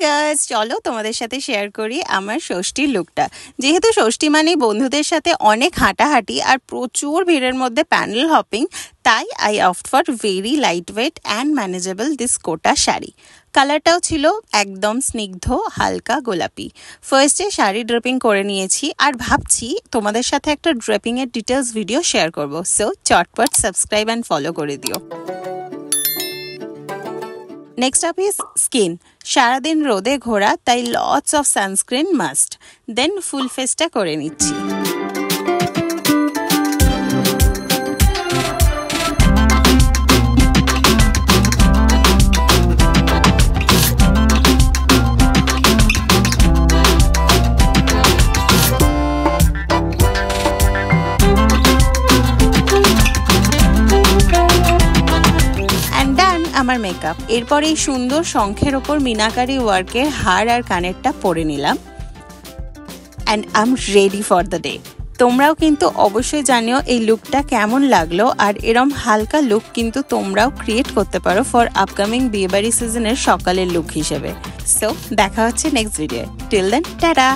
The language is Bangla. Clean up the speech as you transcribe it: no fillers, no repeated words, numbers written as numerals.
গাইস, চলো তোমাদের সাথে শেয়ার করি আমার ষষ্ঠীর লুকটা। যেহেতু ষষ্ঠী মানেই বন্ধুদের সাথে অনেক হাঁটাহাঁটি আর প্রচুর ভিড়ের মধ্যে প্যান্ডেল হপিং, তাই I opt for very light weight and manageable this Kota sari. কালারটাও ছিল একদম স্নিগ্ধ হালকা গোলাপি। ফার্স্টে শাড়ি ড্রেপিং করে নিয়েছি আর ভাবছি তোমাদের সাথে একটা ড্রেপিংয়ের ডিটেলস ভিডিও শেয়ার করব। সো চটপট সাবস্ক্রাইব অ্যান্ড ফলো করে দিও। Next up is skin. সারাদিন রোদে ঘোরা, তাই লটস অফ সানস্ক্রিন মাস্ট। দেন ফুল ফেসটা করে নিচ্ছি। আমার মেকআপ এরপর এই সুন্দর শঙ্খের ওপর মিনাকারি ওয়ার্কের হার আর কানেরটা পরে নিলাম and I am ready for the day. তোমরাও কিন্তু অবশ্যই জানিও এই লুকটা কেমন লাগলো, আর এরম হালকা লুক কিন্তু তোমরাও ক্রিয়েট করতে পারো ফর আপকামিং বিয়েবাড়ি সিজনের সকালের লুক হিসেবে। সো দেখা হচ্ছে next video. Till then tata.